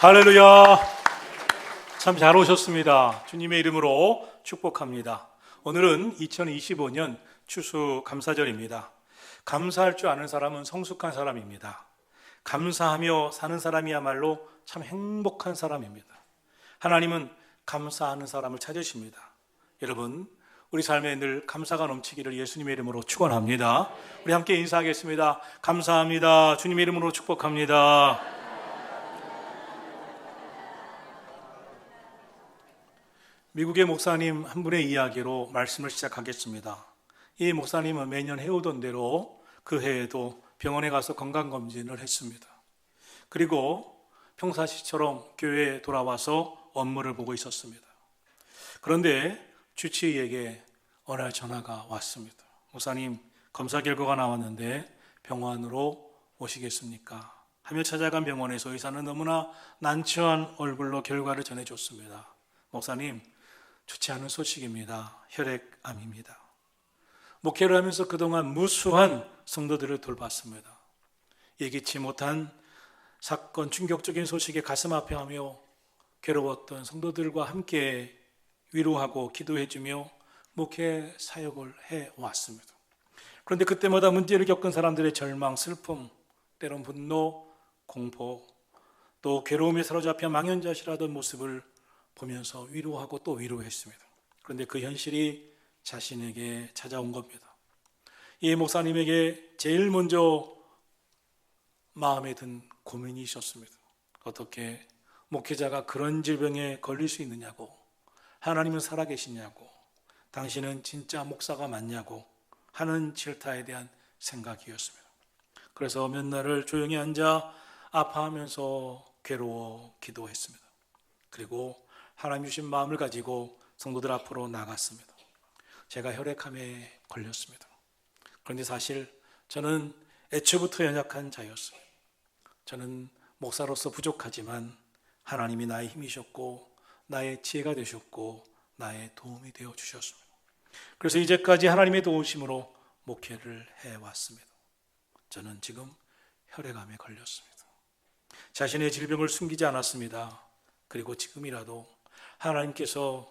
할렐루야. 참 잘 오셨습니다. 주님의 이름으로 축복합니다. 오늘은 2025년 추수 감사절입니다. 감사할 줄 아는 사람은 성숙한 사람입니다. 감사하며 사는 사람이야말로 참 행복한 사람입니다. 하나님은 감사하는 사람을 찾으십니다. 여러분, 우리 삶에 늘 감사가 넘치기를 예수님의 이름으로 축원합니다. 우리 함께 인사하겠습니다. 감사합니다. 주님의 이름으로 축복합니다. 미국의 목사님 한 분의 이야기로 말씀을 시작하겠습니다. 이 목사님은 매년 해오던 대로 그 해에도 병원에 가서 건강검진을 했습니다. 그리고 평상시처럼 교회에 돌아와서 업무를 보고 있었습니다. 그런데 주치의에게 어느 날 전화가 왔습니다. 목사님, 검사 결과가 나왔는데 병원으로 오시겠습니까? 하며 찾아간 병원에서 의사는 너무나 난처한 얼굴로 결과를 전해줬습니다. 목사님, 좋지 않은 소식입니다. 혈액암입니다. 목회를 하면서 그동안 무수한 성도들을 돌봤습니다. 예기치 못한 사건, 충격적인 소식에 가슴 아파하며 괴로웠던 성도들과 함께 위로하고 기도해주며 목회 사역을 해왔습니다. 그런데 그때마다 문제를 겪은 사람들의 절망, 슬픔, 때론 분노, 공포, 또 괴로움에 사로잡혀 망연자실하던 모습을 보면서 위로하고 또 위로했습니다. 그런데 그 현실이 자신에게 찾아온 겁니다. 이 목사님에게 제일 먼저 마음에 든 고민이 있었습니다. 어떻게 목회자가 그런 질병에 걸릴 수 있느냐고, 하나님은 살아계시냐고, 당신은 진짜 목사가 맞냐고 하는 질타에 대한 생각이었습니다. 그래서 몇 날을 조용히 앉아 아파하면서 괴로워 기도했습니다. 그리고 하나님 주신 마음을 가지고 성도들 앞으로 나갔습니다. 제가 혈액암에 걸렸습니다. 그런데 사실 저는 애초부터 연약한 자였습니다. 저는 목사로서 부족하지만 하나님이 나의 힘이셨고 나의 지혜가 되셨고 나의 도움이 되어 주셨습니다. 그래서 이제까지 하나님의 도우심으로 목회를 해왔습니다. 저는 지금 혈액암에 걸렸습니다. 자신의 질병을 숨기지 않았습니다. 그리고 지금이라도 하나님께서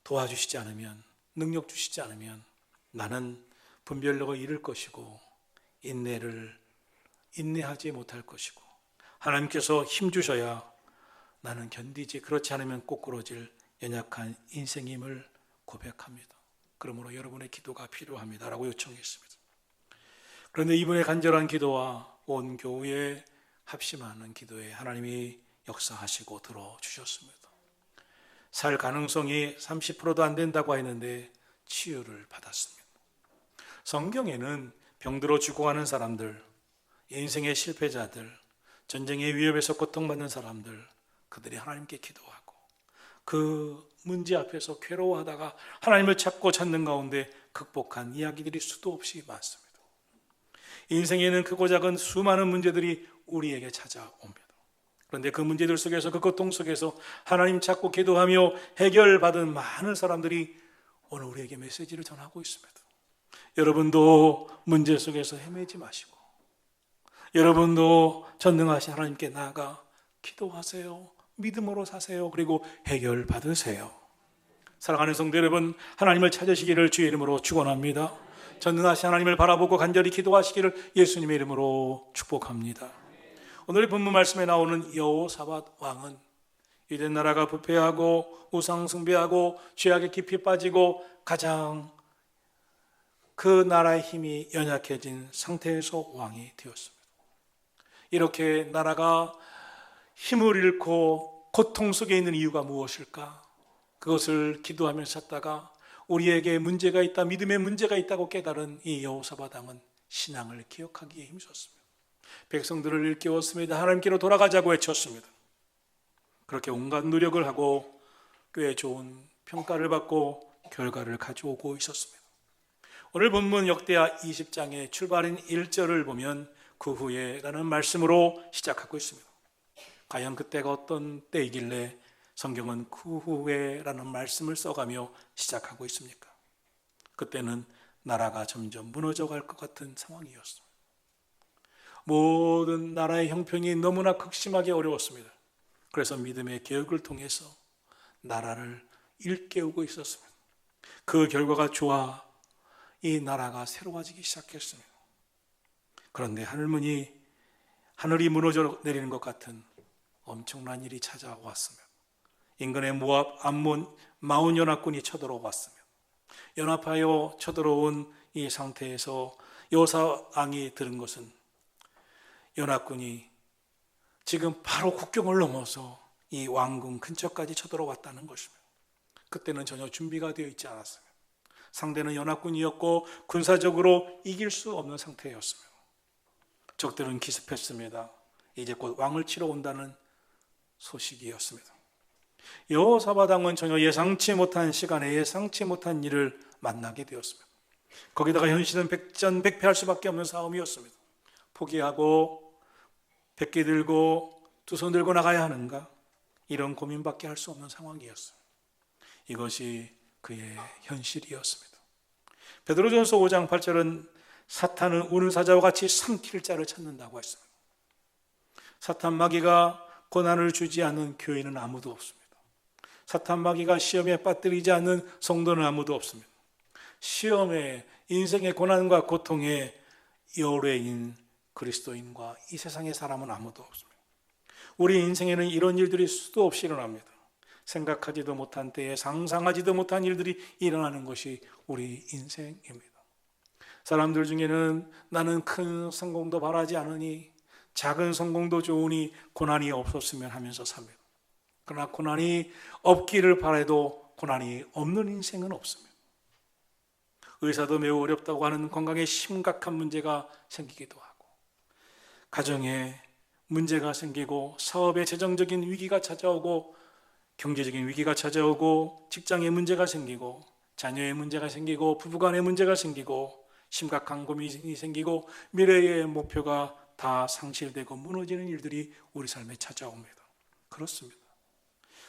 도와주시지 않으면, 능력 주시지 않으면 나는 분별력을 잃을 것이고 인내하지 못할 것이고 하나님께서 힘 주셔야 나는 견디지, 그렇지 않으면 꼬꾸러질 연약한 인생임을 고백합니다. 그러므로 여러분의 기도가 필요합니다 라고 요청했습니다. 그런데 이분의 간절한 기도와 온 교회에 합심하는 기도에 하나님이 역사하시고 들어주셨습니다. 살 가능성이 30%도 안 된다고 했는데 치유를 받았습니다. 성경에는 병들어 죽어가는 사람들, 인생의 실패자들, 전쟁의 위협에서 고통받는 사람들, 그들이 하나님께 기도하고 그 문제 앞에서 괴로워하다가 하나님을 찾는 가운데 극복한 이야기들이 수도 없이 많습니다. 인생에는 크고 작은 수많은 문제들이 우리에게 찾아옵니다. 그런데 그 문제들 속에서, 그 고통 속에서 하나님 찾고 기도하며 해결받은 많은 사람들이 오늘 우리에게 메시지를 전하고 있습니다. 여러분도 문제 속에서 헤매지 마시고 여러분도 전능하신 하나님께 나아가 기도하세요. 믿음으로 사세요. 그리고 해결받으세요. 사랑하는 성도 여러분, 하나님을 찾으시기를 주의 이름으로 축원합니다. 전능하신 하나님을 바라보고 간절히 기도하시기를 예수님의 이름으로 축복합니다. 오늘 본문 말씀에 나오는 여호사밧 왕은 이전 나라가 부패하고 우상 숭배하고 죄악에 깊이 빠지고 가장 그 나라의 힘이 연약해진 상태에서 왕이 되었습니다. 이렇게 나라가 힘을 잃고 고통 속에 있는 이유가 무엇일까? 그것을 기도하며 찾다가 우리에게 문제가 있다, 믿음에 문제가 있다고 깨달은 이 여호사밧 왕은 신앙을 기억하기에 힘썼습니다. 백성들을 일깨웠습니다. 하나님께로 돌아가자고 외쳤습니다. 그렇게 온갖 노력을 하고 꽤 좋은 평가를 받고 결과를 가져오고 있었습니다. 오늘 본문 역대하 20장의 출발인 1절을 보면 그 후에 라는 말씀으로 시작하고 있습니다. 과연 그때가 어떤 때이길래 성경은 그 후에 라는 말씀을 써가며 시작하고 있습니까? 그때는 나라가 점점 무너져갈 것 같은 상황이었습니다. 모든 나라의 형편이 너무나 극심하게 어려웠습니다. 그래서 믿음의 개혁을 통해서 나라를 일깨우고 있었습니다. 그 결과가 좋아 이 나라가 새로워지기 시작했습니다. 그런데 하늘이 무너져 내리는 것 같은 엄청난 일이 찾아왔습니다. 인근의 모압, 암몬, 마온 연합군이 쳐들어왔습니다. 연합하여 쳐들어온 이 상태에서 여호사왕이 들은 것은 연합군이 지금 바로 국경을 넘어서 이 왕궁 근처까지 쳐들어왔다는 것입니다. 그때는 전혀 준비가 되어 있지 않았습니다. 상대는 연합군이었고 군사적으로 이길 수 없는 상태였습니다. 적들은 기습했습니다. 이제 곧 왕을 치러 온다는 소식이었습니다. 여호사밧 왕은 전혀 예상치 못한 시간에 예상치 못한 일을 만나게 되었습니다. 거기다가 현실은 백전백패할 수밖에 없는 싸움이었습니다. 포기하고 백기 들고 두 손 들고 나가야 하는가? 이런 고민밖에 할 수 없는 상황이었어요. 이것이 그의 현실이었습니다. 베드로전서 5장 8절은 사탄은 우는 사자와 같이 삼킬 자를 찾는다고 했습니다. 사탄 마귀가 고난을 주지 않는 교회는 아무도 없습니다. 사탄 마귀가 시험에 빠뜨리지 않는 성도는 아무도 없습니다. 시험에 인생의 고난과 고통의 여뢰인 그리스도인과 이 세상의 사람은 아무도 없습니다. 우리 인생에는 이런 일들이 수도 없이 일어납니다. 생각하지도 못한 때에 상상하지도 못한 일들이 일어나는 것이 우리 인생입니다. 사람들 중에는 나는 큰 성공도 바라지 않으니 작은 성공도 좋으니 고난이 없었으면 하면서 삽니다. 그러나 고난이 없기를 바라도 고난이 없는 인생은 없습니다. 의사도 매우 어렵다고 하는 건강에 심각한 문제가 생기기도 하고, 가정에 문제가 생기고, 사업에 재정적인 위기가 찾아오고, 경제적인 위기가 찾아오고, 직장에 문제가 생기고, 자녀의 문제가 생기고, 부부간의 문제가 생기고, 심각한 고민이 생기고, 미래의 목표가 다 상실되고 무너지는 일들이 우리 삶에 찾아옵니다. 그렇습니다.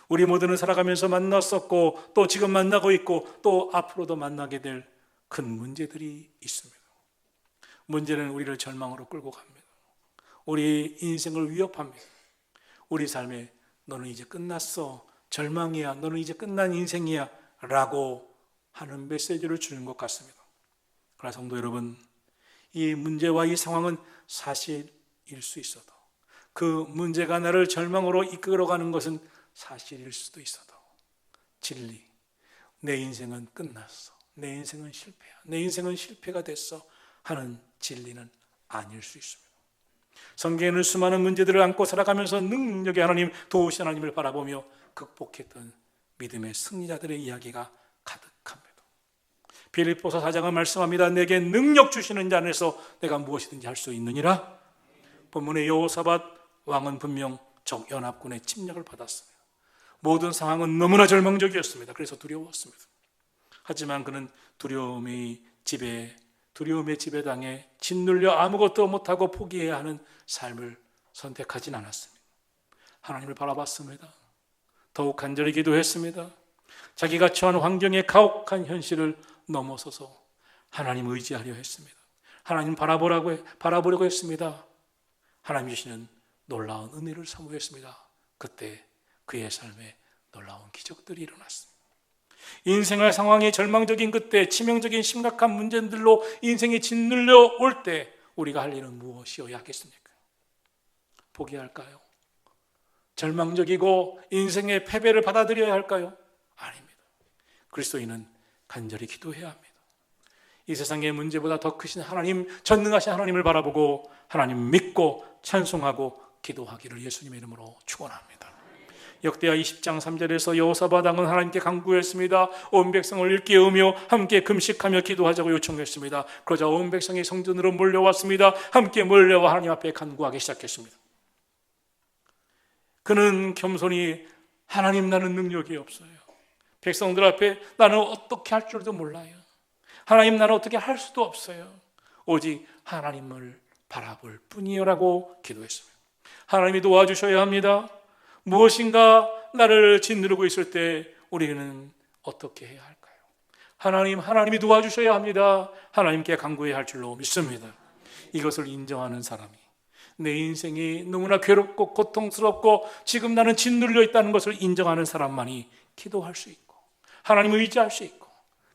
우리 모두는 살아가면서 만났었고, 또 지금 만나고 있고, 또 앞으로도 만나게 될 큰 문제들이 있습니다. 문제는 우리를 절망으로 끌고 갑니다. 우리 인생을 위협합니다. 우리 삶에 너는 이제 끝났어, 절망이야, 너는 이제 끝난 인생이야 라고 하는 메시지를 주는 것 같습니다. 그러나 성도 여러분, 이 문제와 이 상황은 사실일 수 있어도, 그 문제가 나를 절망으로 이끌어가는 것은 사실일 수도 있어도, 진리, 내 인생은 끝났어, 내 인생은 실패야, 내 인생은 실패가 됐어 하는 진리는 아닐 수 있습니다. 성경에는 수많은 문제들을 안고 살아가면서 능력의 하나님, 도우신 하나님을 바라보며 극복했던 믿음의 승리자들의 이야기가 가득합니다. 빌립보서 4장은 말씀합니다. 내게 능력 주시는 자 안에서 내가 무엇이든지 할 수 있느니라. 본문의 여호사밧 왕은 분명 적연합군의 침략을 받았습니다. 모든 상황은 너무나 절망적이었습니다. 그래서 두려웠습니다. 하지만 그는 두려움의 지배당해 짓눌려 아무것도 못하고 포기해야 하는 삶을 선택하진 않았습니다. 하나님을 바라봤습니다. 더욱 간절히 기도했습니다. 자기가 처한 환경의 가혹한 현실을 넘어서서 하나님 의지하려 했습니다. 하나님 바라보려고 했습니다. 하나님 주시는 놀라운 은혜를 사모했습니다. 그때 그의 삶에 놀라운 기적들이 일어났습니다. 인생의 상황이 절망적인 그때, 치명적인 심각한 문제들로 인생이 짓눌려 올 때 우리가 할 일은 무엇이어야 하겠습니까? 포기할까요? 절망적이고 인생의 패배를 받아들여야 할까요? 아닙니다. 그리스도인은 간절히 기도해야 합니다. 이 세상의 문제보다 더 크신 하나님, 전능하신 하나님을 바라보고 하나님 믿고 찬송하고 기도하기를 예수님의 이름으로 축원합니다. 역대하 20장 3절에서 여호사밧 왕은 하나님께 간구했습니다. 온 백성을 일깨우며 함께 금식하며 기도하자고 요청했습니다. 그러자 온 백성이 성전으로 몰려왔습니다. 함께 몰려와 하나님 앞에 간구하기 시작했습니다. 그는 겸손히 하나님, 나는 능력이 없어요. 백성들 앞에 나는 어떻게 할 줄도 몰라요. 하나님, 나는 어떻게 할 수도 없어요. 오직 하나님을 바라볼 뿐이요라고 기도했습니다. 하나님이 도와주셔야 합니다. 무엇인가 나를 짓누르고 있을 때 우리는 어떻게 해야 할까요? 하나님이 도와주셔야 합니다. 하나님께 간구해야 할 줄로 믿습니다. 이것을 인정하는 사람이, 내 인생이 너무나 괴롭고 고통스럽고 지금 나는 짓눌려 있다는 것을 인정하는 사람만이 기도할 수 있고 하나님을 의지할 수 있고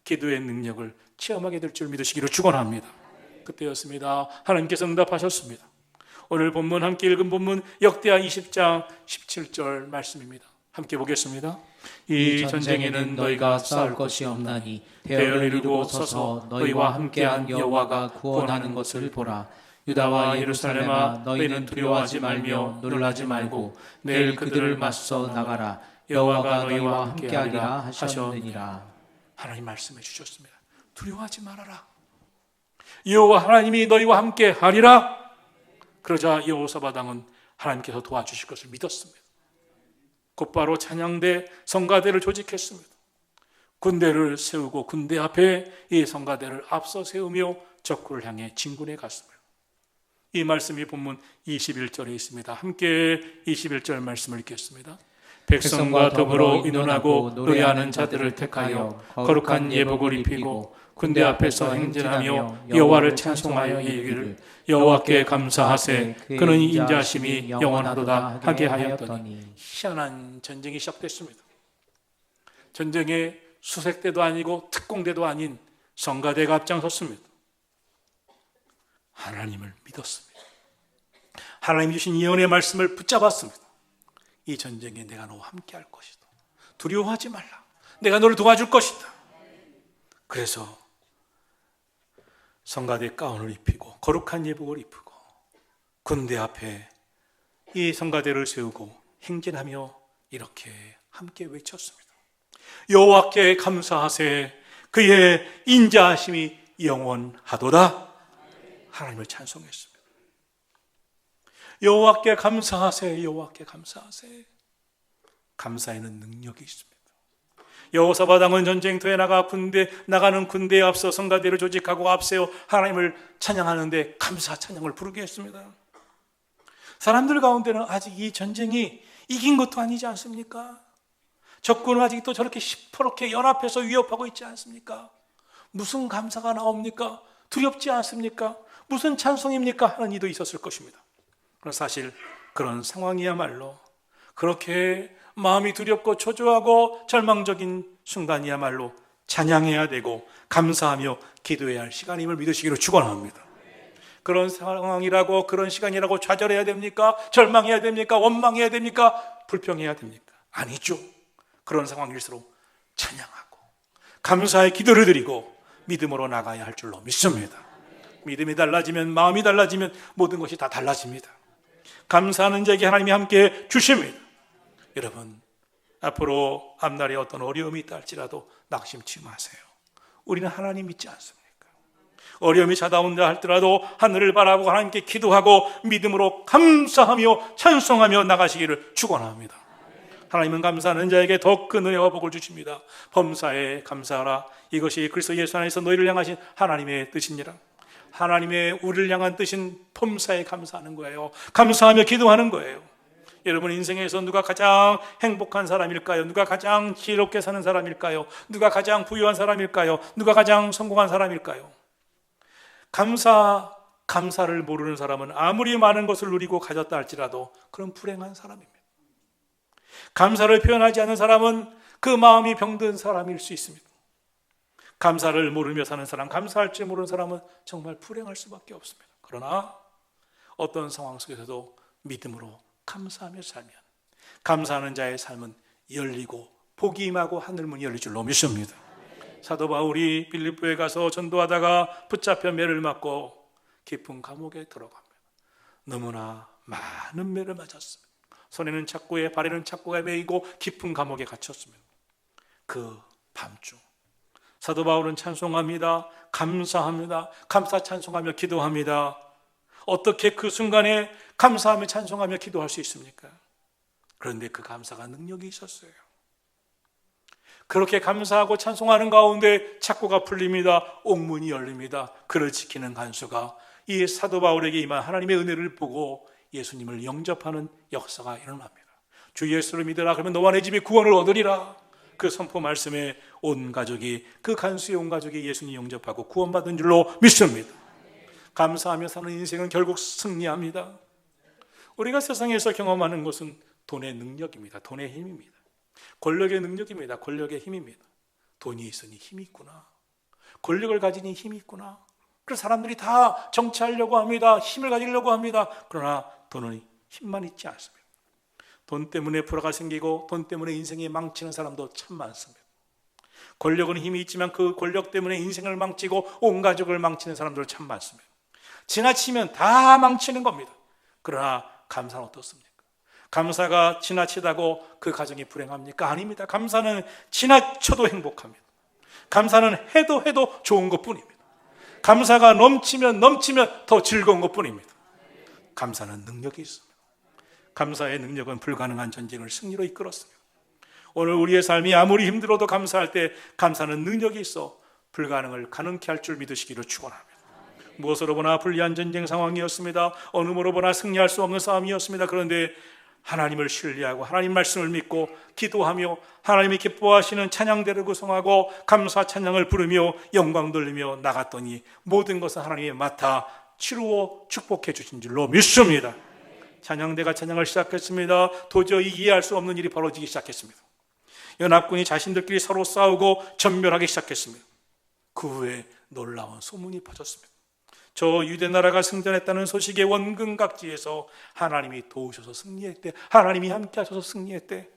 기도의 능력을 체험하게 될 줄 믿으시기를 축원합니다. 그때였습니다. 하나님께서 응답하셨습니다. 오늘 본문 함께 읽은 본문 역대하 20장 17절 말씀입니다. 함께 보겠습니다. 이 전쟁에는 너희가 싸울 것이 없나니 대열을 이루고 서서 너희와 함께한 여호와가 구원하는 것을 보라. 유다와 예루살렘아 너희는 두려워하지 말며 놀라지 말고 내일 그들을 맞서 나가라. 여호와가 너희와 함께하리라 하셨느니라. 하나님 말씀해 주셨습니다. 두려워하지 말아라. 여호와 하나님이 너희와 함께하리라. 그러자 여호사밧 왕은 하나님께서 도와주실 것을 믿었습니다. 곧바로 찬양대 성가대를 조직했습니다. 군대를 세우고 군대 앞에 이 성가대를 앞서 세우며 적군을 향해 진군해 갔습니다. 이 말씀이 본문 21절에 있습니다. 함께 21절 말씀을 읽겠습니다. 백성과 더불어 의논하고 노래하는 자들을 택하여 거룩한 예복을 입히고 군대 앞에서 행진하며 여호와를 찬송하여 이르기를 여호와께 감사하세 그는 인자하심이 영원하도다 하게 하였더니. 희한한 전쟁이 시작됐습니다. 전쟁의 수색대도 아니고 특공대도 아닌 성가대가 앞장섰습니다. 하나님을 믿었습니다. 하나님 주신 예언의 말씀을 붙잡았습니다. 이 전쟁에 내가 너와 함께 할 것이다. 두려워하지 말라. 내가 너를 도와줄 것이다. 그래서 성가대 가운을 입히고 거룩한 예복을 입히고 군대 앞에 이 성가대를 세우고 행진하며 이렇게 함께 외쳤습니다. 여호와께 감사하세 그의 인자하심이 영원하도다. 하나님을 찬송했습니다. 여호와께 감사하세 여호와께 감사하세. 감사에는 능력이 있습니다. 여호사밧 왕은 전쟁터에 나가는 군대에 앞서 성가대를 조직하고 앞세워 하나님을 찬양하는데 감사 찬양을 부르게 했습니다. 사람들 가운데는 아직 이 전쟁이 이긴 것도 아니지 않습니까? 적군은 아직도 저렇게 시퍼렇게 연합해서 위협하고 있지 않습니까? 무슨 감사가 나옵니까? 두렵지 않습니까? 무슨 찬송입니까? 하는 이도 있었을 것입니다. 그러나 사실 그런 상황이야말로 그렇게 마음이 두렵고 초조하고 절망적인 순간이야말로 찬양해야 되고 감사하며 기도해야 할 시간임을 믿으시기를 축원합니다. 그런 상황이라고 그런 시간이라고 좌절해야 됩니까? 절망해야 됩니까? 원망해야 됩니까? 불평해야 됩니까? 아니죠. 그런 상황일수록 찬양하고 감사의 기도를 드리고 믿음으로 나가야 할 줄로 믿습니다. 믿음이 달라지면 마음이 달라지면 모든 것이 다 달라집니다. 감사하는 자에게 하나님이 함께 주십니다. 여러분 앞으로 앞날에 어떤 어려움이 있다 할지라도 낙심치 마세요. 우리는 하나님 믿지 않습니까? 어려움이 찾아온다 할지라도 하늘을 바라보고 하나님께 기도하고 믿음으로 감사하며 찬송하며 나가시기를 축원합니다. 하나님은 감사하는 자에게 더 큰 은혜와 복을 주십니다. 범사에 감사하라. 이것이 그리스도 예수 안에서 너희를 향하신 하나님의 뜻이니라. 하나님의 우리를 향한 뜻인 범사에 감사하는 거예요. 감사하며 기도하는 거예요. 여러분 인생에서 누가 가장 행복한 사람일까요? 누가 가장 지혜롭게 사는 사람일까요? 누가 가장 부유한 사람일까요? 누가 가장 성공한 사람일까요? 감사를 모르는 사람은 아무리 많은 것을 누리고 가졌다 할지라도 그런 불행한 사람입니다. 감사를 표현하지 않는 사람은 그 마음이 병든 사람일 수 있습니다. 감사를 모르며 사는 사람, 감사할 줄 모르는 사람은 정말 불행할 수밖에 없습니다. 그러나 어떤 상황 속에서도 믿음으로 감사하며 살면 감사하는 자의 삶은 열리고 복이 임하고 하늘문이 열릴 줄로 믿습니다. 사도 바울이 빌립보에 가서 전도하다가 붙잡혀 매를 맞고 깊은 감옥에 들어갑니다. 너무나 많은 매를 맞았습니다. 손에는 착고에 발에는 착고가 매이고 깊은 감옥에 갇혔습니다. 그 밤중 사도 바울은 찬송합니다. 감사합니다. 감사 찬송하며 기도합니다. 어떻게 그 순간에 감사하며 찬송하며 기도할 수 있습니까? 그런데 그 감사가 능력이 있었어요. 그렇게 감사하고 찬송하는 가운데 착고가 풀립니다. 옥문이 열립니다. 그를 지키는 간수가 이 사도 바울에게 임한 하나님의 은혜를 보고 예수님을 영접하는 역사가 일어납니다. 주 예수를 믿으라 그러면 너와 내 집이 구원을 얻으리라. 그 선포 말씀에 온 가족이 그 간수의 온 가족이 예수님 영접하고 구원받은 줄로 믿습니다. 감사하며 사는 인생은 결국 승리합니다. 우리가 세상에서 경험하는 것은 돈의 능력입니다. 돈의 힘입니다. 권력의 능력입니다. 권력의 힘입니다. 돈이 있으니 힘이 있구나. 권력을 가지니 힘이 있구나. 그래서 사람들이 다 정치하려고 합니다. 힘을 가지려고 합니다. 그러나 돈은 힘만 있지 않습니다. 돈 때문에 불화가 생기고 돈 때문에 인생이 망치는 사람도 참 많습니다. 권력은 힘이 있지만 그 권력 때문에 인생을 망치고 온 가족을 망치는 사람들 참 많습니다. 지나치면 다 망치는 겁니다. 그러나 감사는 어떻습니까? 감사가 지나치다고 그 가정이 불행합니까? 아닙니다. 감사는 지나쳐도 행복합니다. 감사는 해도 좋은 것뿐입니다. 감사가 넘치면 더 즐거운 것뿐입니다. 감사는 능력이 있습니다. 감사의 능력은 불가능한 전쟁을 승리로 이끌었습니다. 오늘 우리의 삶이 아무리 힘들어도 감사할 때 감사는 능력이 있어 불가능을 가능케 할 줄 믿으시기를 축원합니다. 무엇으로 보나 불리한 전쟁 상황이었습니다. 어느 뭐로 보나 승리할 수 없는 싸움이었습니다. 그런데 하나님을 신뢰하고 하나님 말씀을 믿고 기도하며 하나님이 기뻐하시는 찬양대를 구성하고 감사 찬양을 부르며 영광 돌리며 나갔더니 모든 것을 하나님이 맡아 치루어 축복해 주신 줄로 믿습니다. 찬양대가 찬양을 시작했습니다. 도저히 이해할 수 없는 일이 벌어지기 시작했습니다. 연합군이 자신들끼리 서로 싸우고 전멸하기 시작했습니다. 그 후에 놀라운 소문이 퍼졌습니다. 저 유대 나라가 승전했다는 소식에 원근 각지에서 하나님이 도우셔서 승리했대, 하나님이 함께 하셔서 승리했대.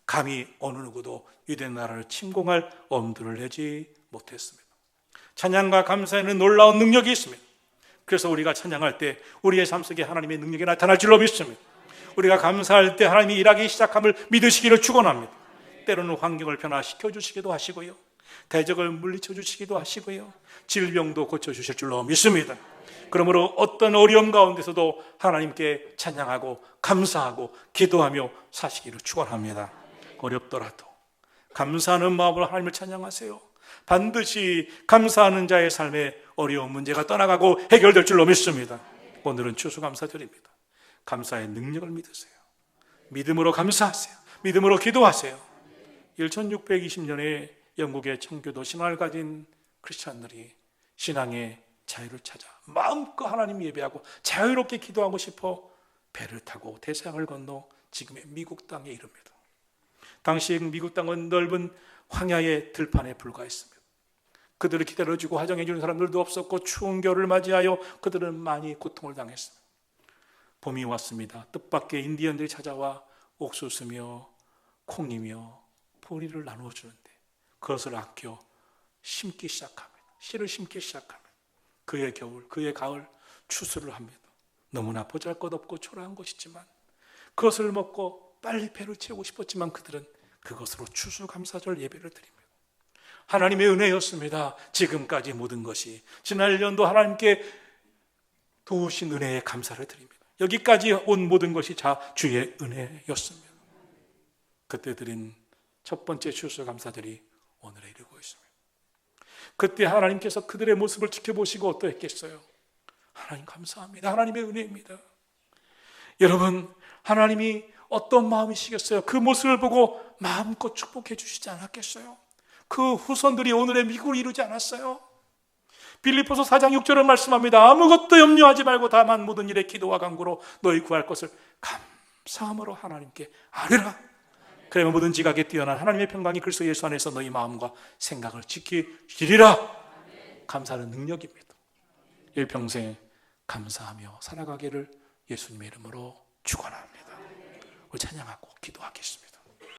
감히 어느 누구도 유대 나라를 침공할 엄두를 내지 못했습니다. 찬양과 감사에는 놀라운 능력이 있습니다. 그래서 우리가 찬양할 때 우리의 삶 속에 하나님의 능력이 나타날 줄로 믿습니다. 우리가 감사할 때 하나님이 일하기 시작함을 믿으시기를 축원합니다. 때로는 환경을 변화시켜 주시기도 하시고요, 대적을 물리쳐 주시기도 하시고요, 질병도 고쳐주실 줄로 믿습니다. 그러므로 어떤 어려움 가운데서도 하나님께 찬양하고 감사하고 기도하며 사시기를 축원합니다. 어렵더라도 감사하는 마음으로 하나님을 찬양하세요. 반드시 감사하는 자의 삶에 어려운 문제가 떠나가고 해결될 줄로 믿습니다. 오늘은 추수감사절입니다. 감사의 능력을 믿으세요. 믿음으로 감사하세요. 믿음으로 기도하세요. 1620년에 영국의 청교도 신앙을 가진 크리스찬들이 신앙의 자유를 찾아 마음껏 하나님 예배하고 자유롭게 기도하고 싶어 배를 타고 대서양을 건너 지금의 미국 땅에 이릅니다. 당시 미국 땅은 넓은 황야의 들판에 불과했습니다. 그들을 기다려주고 화정해주는 사람들도 없었고 추운 겨울을 맞이하여 그들은 많이 고통을 당했습니다. 봄이 왔습니다. 뜻밖의 인디언들이 찾아와 옥수수며 콩이며 보리를 나누어 주는데 그것을 아껴 심기 시작합니다. 씨를 심기 시작합니다. 그의 겨울, 그의 가을 추수를 합니다. 너무나 보잘것없고 초라한 것이지만 그것을 먹고 빨리 배를 채우고 싶었지만 그들은 그것으로 추수감사절 예배를 드립니다. 하나님의 은혜였습니다. 지금까지 모든 것이 지난 1년도 하나님께 도우신 은혜에 감사를 드립니다. 여기까지 온 모든 것이 다 주의 은혜였습니다. 그때 드린 첫 번째 추수감사절이 오늘에 이르고 있습니다. 그때 하나님께서 그들의 모습을 지켜보시고 어떠했겠어요? 하나님 감사합니다. 하나님의 은혜입니다. 여러분, 하나님이 어떤 마음이시겠어요? 그 모습을 보고 마음껏 축복해 주시지 않았겠어요? 그 후손들이 오늘의 미국을 이루지 않았어요? 빌립보서 4장 6절은 말씀합니다. 아무것도 염려하지 말고 다만 모든 일에 기도와 간구로 너희 구할 것을 감사함으로 하나님께 아뢰라. 그러면 모든 지각에 뛰어난 하나님의 평강이 그리스도 예수 안에서 너희 마음과 생각을 지키시리라. 감사는 능력입니다. 일평생 감사하며 살아가기를 예수님의 이름으로 축원합니다. 우리 찬양하고 기도하겠습니다.